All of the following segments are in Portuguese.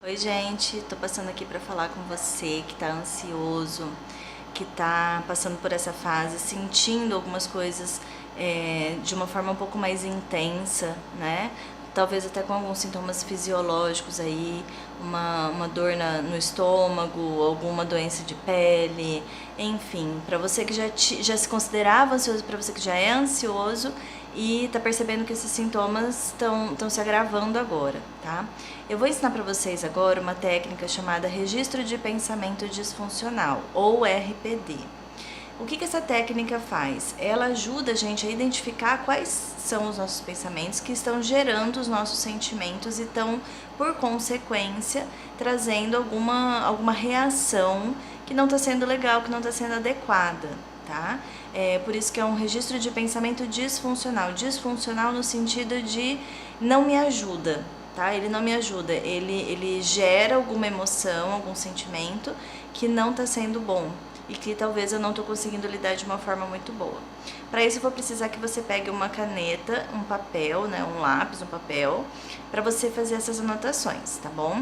Oi gente, tô passando aqui pra falar com você que tá ansioso, que tá passando por essa fase, sentindo algumas coisas de uma forma um pouco mais intensa, né? Talvez até com alguns sintomas fisiológicos aí, uma dor no estômago, alguma doença de pele, enfim, pra você que já se considerava ansioso, pra você que já é ansioso e tá percebendo que esses sintomas estão se agravando agora, tá? Eu vou ensinar para vocês agora uma técnica chamada Registro de Pensamento Disfuncional, ou RPD. O que essa técnica faz? Ela ajuda a gente a identificar quais são os nossos pensamentos que estão gerando os nossos sentimentos e estão, por consequência, trazendo alguma reação que não está sendo legal, que não está sendo adequada, tá? Por isso que é um registro de pensamento disfuncional. Disfuncional no sentido de não me ajuda, tá? Ele não me ajuda, ele gera alguma emoção, algum sentimento que não está sendo bom e que talvez eu não estou conseguindo lidar de uma forma muito boa. Para isso eu vou precisar que você pegue uma caneta, um papel, né, um lápis, um papel, para você fazer essas anotações, tá bom?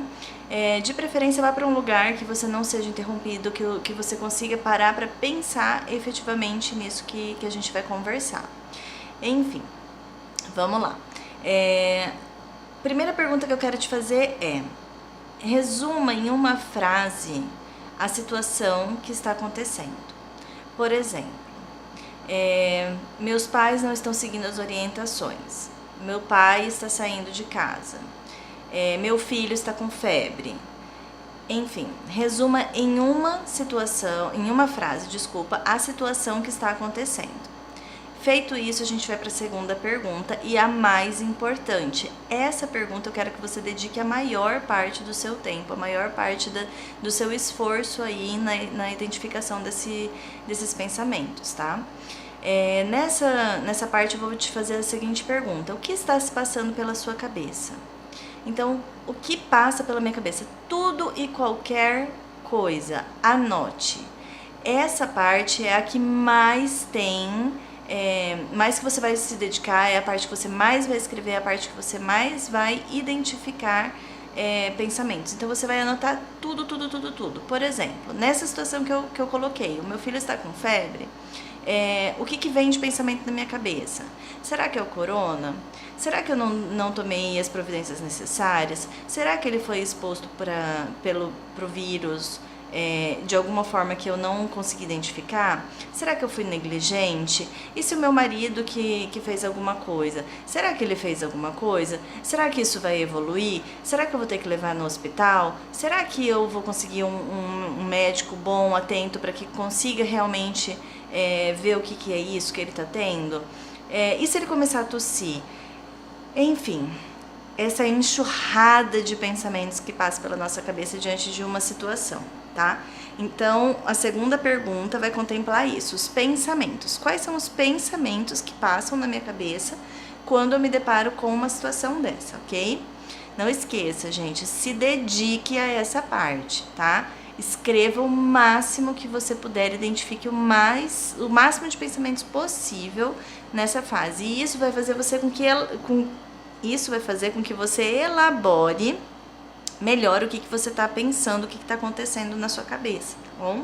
De preferência vá para um lugar que você não seja interrompido, que você consiga parar para pensar efetivamente nisso que a gente vai conversar. Enfim, vamos lá. Primeira pergunta que eu quero te fazer é: resuma em uma frase a situação que está acontecendo. Por exemplo, meus pais não estão seguindo as orientações. Meu pai está saindo de casa. Meu filho está com febre. Enfim, resuma em uma situação, em uma frase, desculpa, a situação que está acontecendo. Feito isso, a gente vai para a segunda pergunta e a mais importante. Essa pergunta eu quero que você dedique a maior parte do seu tempo, a maior parte do seu esforço aí na identificação desses pensamentos, tá? Nessa parte eu vou te fazer a seguinte pergunta: o que está se passando pela sua cabeça? Então, o que passa pela minha cabeça? Tudo e qualquer coisa, anote. Essa parte é a que mais tem... mais que você vai se dedicar, é a parte que você mais vai escrever, é a parte que você mais vai identificar pensamentos. Então você vai anotar tudo. Por exemplo, nessa situação que eu coloquei, o meu filho está com febre, o que vem de pensamento na minha cabeça? Será que é o corona? Será que eu não tomei as providências necessárias? Será que ele foi exposto pro vírus de alguma forma que eu não consegui identificar? Será que eu fui negligente? E se o meu marido que fez alguma coisa? Será que ele fez alguma coisa? Será que isso vai evoluir? Será que eu vou ter que levar no hospital? Será que eu vou conseguir um médico bom, atento, para que consiga realmente ver o que é isso que ele está tendo? E se ele começar a tossir? Enfim, essa enxurrada de pensamentos que passa pela nossa cabeça diante de uma situação, tá? Então, a segunda pergunta vai contemplar isso, os pensamentos. Quais são os pensamentos que passam na minha cabeça quando eu me deparo com uma situação dessa, ok? Não esqueça, gente, se dedique a essa parte, tá? Escreva o máximo que você puder, identifique o máximo de pensamentos possível nessa fase. E isso vai fazer isso vai fazer com que você elabore melhor o que você está pensando, o que está acontecendo na sua cabeça, tá bom?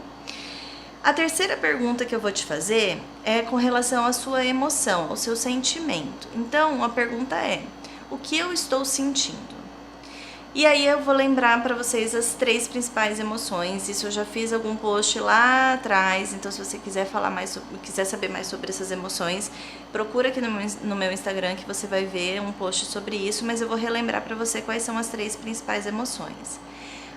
A terceira pergunta que eu vou te fazer é com relação à sua emoção, ao seu sentimento. Então, a pergunta é: o que eu estou sentindo? E aí eu vou lembrar para vocês as 3 principais emoções. Isso eu já fiz algum post lá atrás, então se você quiser quiser saber mais sobre essas emoções, procura aqui no meu Instagram que você vai ver um post sobre isso, mas eu vou relembrar para você quais são as 3 principais emoções.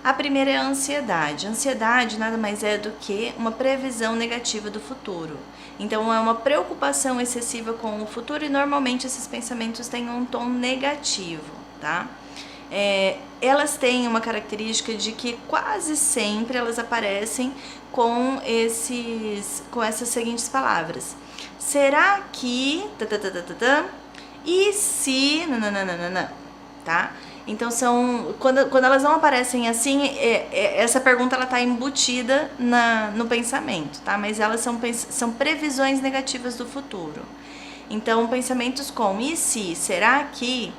A primeira é a ansiedade. A ansiedade nada mais é do que uma previsão negativa do futuro. Então é uma preocupação excessiva com o futuro e normalmente esses pensamentos têm um tom negativo, tá? Elas têm uma característica de que quase sempre elas aparecem com essas seguintes palavras: será que... e se... nananana, tá? Então quando elas não aparecem assim, essa pergunta ela tá embutida no pensamento, tá? Mas elas são previsões negativas do futuro. Então pensamentos como e se, será que...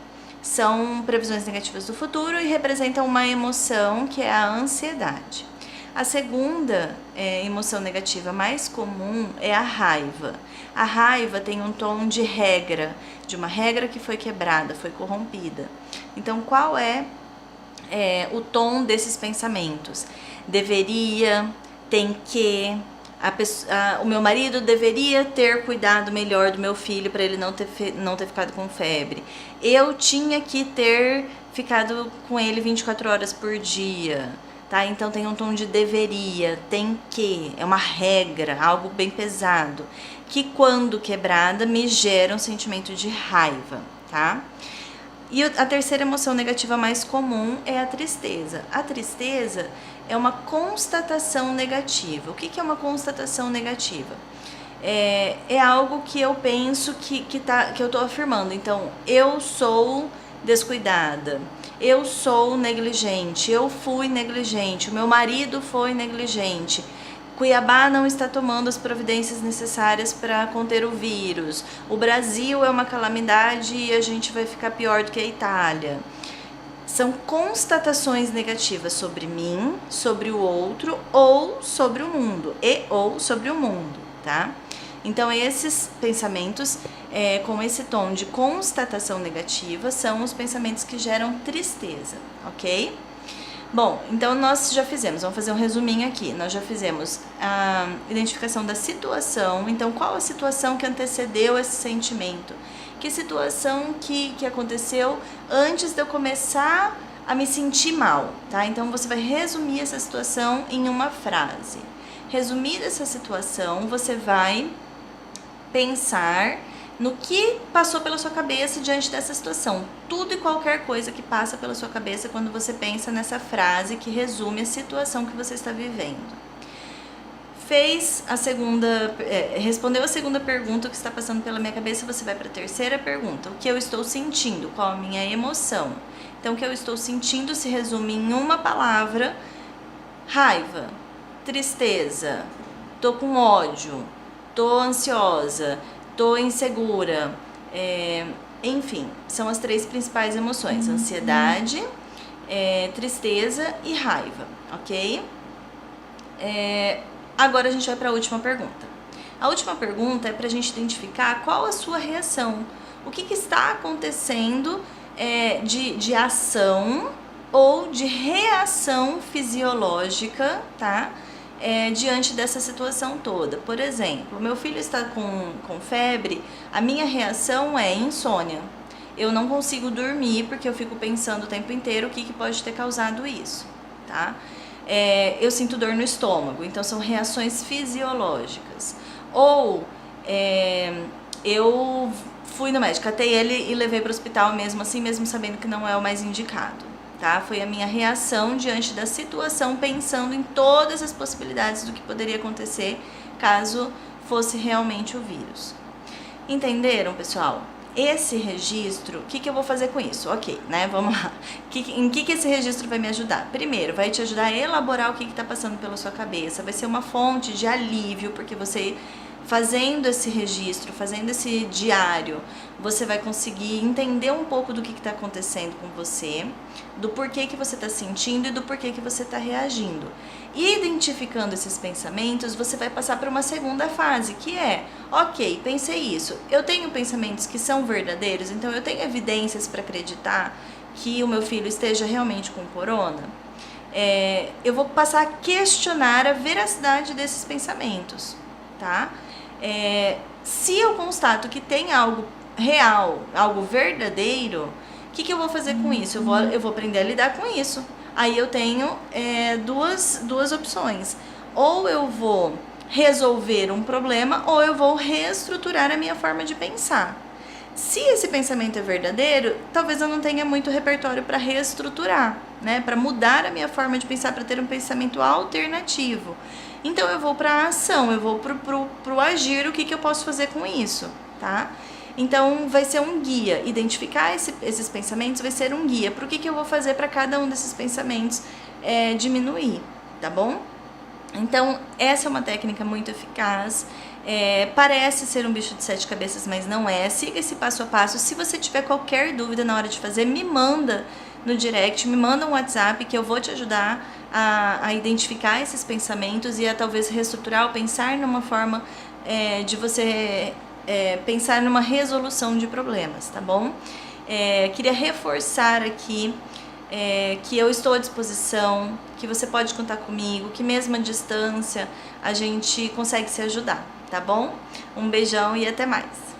são previsões negativas do futuro e representam uma emoção que é a ansiedade. A segunda emoção negativa mais comum é a raiva. A raiva tem um tom de regra, de uma regra que foi quebrada, foi corrompida. Então, qual é o tom desses pensamentos? Deveria, tem que, o meu marido deveria ter cuidado melhor do meu filho para ele não ter ficado com febre. Eu tinha que ter ficado com ele 24 horas por dia. Tá? Então tem um tom de deveria, tem que, é uma regra, algo bem pesado, que quando quebrada me gera um sentimento de raiva, tá? E a terceira emoção negativa mais comum é a tristeza. A tristeza é uma constatação negativa. O que é uma constatação negativa? É algo que eu penso que eu estou afirmando. Então, eu sou descuidada, eu sou negligente, eu fui negligente, o meu marido foi negligente, Cuiabá não está tomando as providências necessárias para conter o vírus, o Brasil é uma calamidade e a gente vai ficar pior do que a Itália. São constatações negativas sobre mim, sobre o outro ou sobre o mundo, ou sobre o mundo, tá? Então, esses pensamentos com esse tom de constatação negativa são os pensamentos que geram tristeza, ok? Bom, então nós já fizemos, vamos fazer um resuminho aqui. Nós já fizemos a identificação da situação. Então, qual a situação que antecedeu esse sentimento? Que situação que aconteceu antes de eu começar a me sentir mal, tá? Então, você vai resumir essa situação em uma frase. Resumida essa situação, você vai pensar no que passou pela sua cabeça diante dessa situação. Tudo e qualquer coisa que passa pela sua cabeça quando você pensa nessa frase que resume a situação que você está vivendo. Respondeu a segunda pergunta, o que está passando pela minha cabeça, você vai para a terceira pergunta. O que eu estou sentindo? Qual a minha emoção? Então, o que eu estou sentindo se resume em uma palavra: raiva, tristeza, tô com ódio, tô ansiosa, tô insegura, enfim, são as três principais emoções: ansiedade, tristeza e raiva, ok? Agora a gente vai para a última pergunta. A última pergunta é para a gente identificar qual a sua reação, o que está acontecendo de ação ou de reação fisiológica, tá? Diante dessa situação toda. Por exemplo, meu filho está com febre, a minha reação é insônia. Eu não consigo dormir porque eu fico pensando o tempo inteiro o que pode ter causado isso, tá? Eu sinto dor no estômago, então são reações fisiológicas. Ou eu fui no médico, catei ele e levei para o hospital mesmo assim, mesmo sabendo que não é o mais indicado. Tá? Foi a minha reação diante da situação, pensando em todas as possibilidades do que poderia acontecer caso fosse realmente o vírus. Entenderam, pessoal? Esse registro, o que eu vou fazer com isso? Ok, né? Vamos lá. Em que esse registro vai me ajudar? Primeiro, vai te ajudar a elaborar o que está passando pela sua cabeça. Vai ser uma fonte de alívio, porque você, fazendo esse registro, fazendo esse diário, você vai conseguir entender um pouco do que está acontecendo com você, do porquê que você está sentindo e do porquê que você está reagindo. E identificando esses pensamentos, você vai passar para uma segunda fase, que é: ok, pensei isso, eu tenho pensamentos que são verdadeiros, então eu tenho evidências para acreditar que o meu filho esteja realmente com corona? Eu vou passar a questionar a veracidade desses pensamentos, tá? Se eu constato que tem algo real, algo verdadeiro, o que eu vou fazer com isso? Eu vou aprender a lidar com isso. Aí eu tenho duas opções: ou eu vou resolver um problema, ou eu vou reestruturar a minha forma de pensar. Se esse pensamento é verdadeiro, talvez eu não tenha muito repertório para reestruturar, né? Para mudar a minha forma de pensar, para ter um pensamento alternativo. Então eu vou para a ação, eu vou pro agir, o que eu posso fazer com isso, tá? Então vai ser um guia, identificar esses pensamentos vai ser um guia para o que eu vou fazer para cada um desses pensamentos diminuir, tá bom? Então essa é uma técnica muito eficaz, Parece ser um bicho de 7 cabeças, mas não é. Siga esse passo a passo. Se você tiver qualquer dúvida na hora de fazer, me manda no direct, me manda um WhatsApp que eu vou te ajudar a identificar esses pensamentos e a talvez reestruturar ou pensar numa forma de você pensar numa resolução de problemas, tá bom? Queria reforçar aqui que eu estou à disposição, que você pode contar comigo, que mesmo à distância a gente consegue se ajudar, tá bom? Um beijão e até mais!